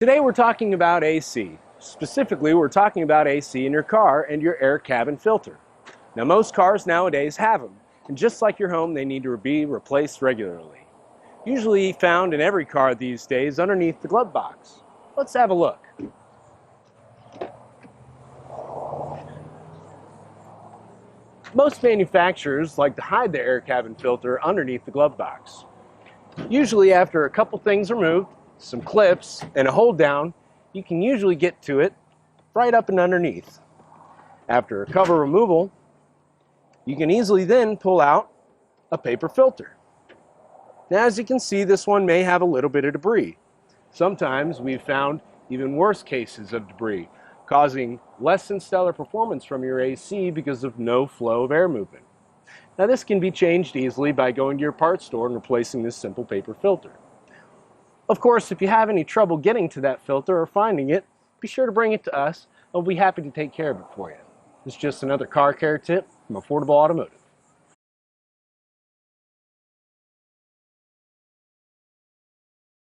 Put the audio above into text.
Today we're talking about AC. Specifically, we're talking about AC in your car and your air cabin filter. Now, most cars nowadays have them, and just like your home, they need to be replaced regularly. Usually found in every car these days underneath the glove box. Let's have a look. Most manufacturers like to hide the air cabin filter underneath the glove box. Usually after a couple things are moved, some clips, and a hold down, you can usually get to it right up and underneath. After a cover removal, you can easily then pull out a paper filter. Now, as you can see, this one may have a little bit of debris. Sometimes we've found even worse cases of debris, causing less than stellar performance from your AC because of no flow of air movement. Now, this can be changed easily by going to your parts store and replacing this simple paper filter. Of course, if you have any trouble getting to that filter or finding it, be sure to bring it to us, and we'll be happy to take care of it for you. It's just another car care tip from Affordable Automotive.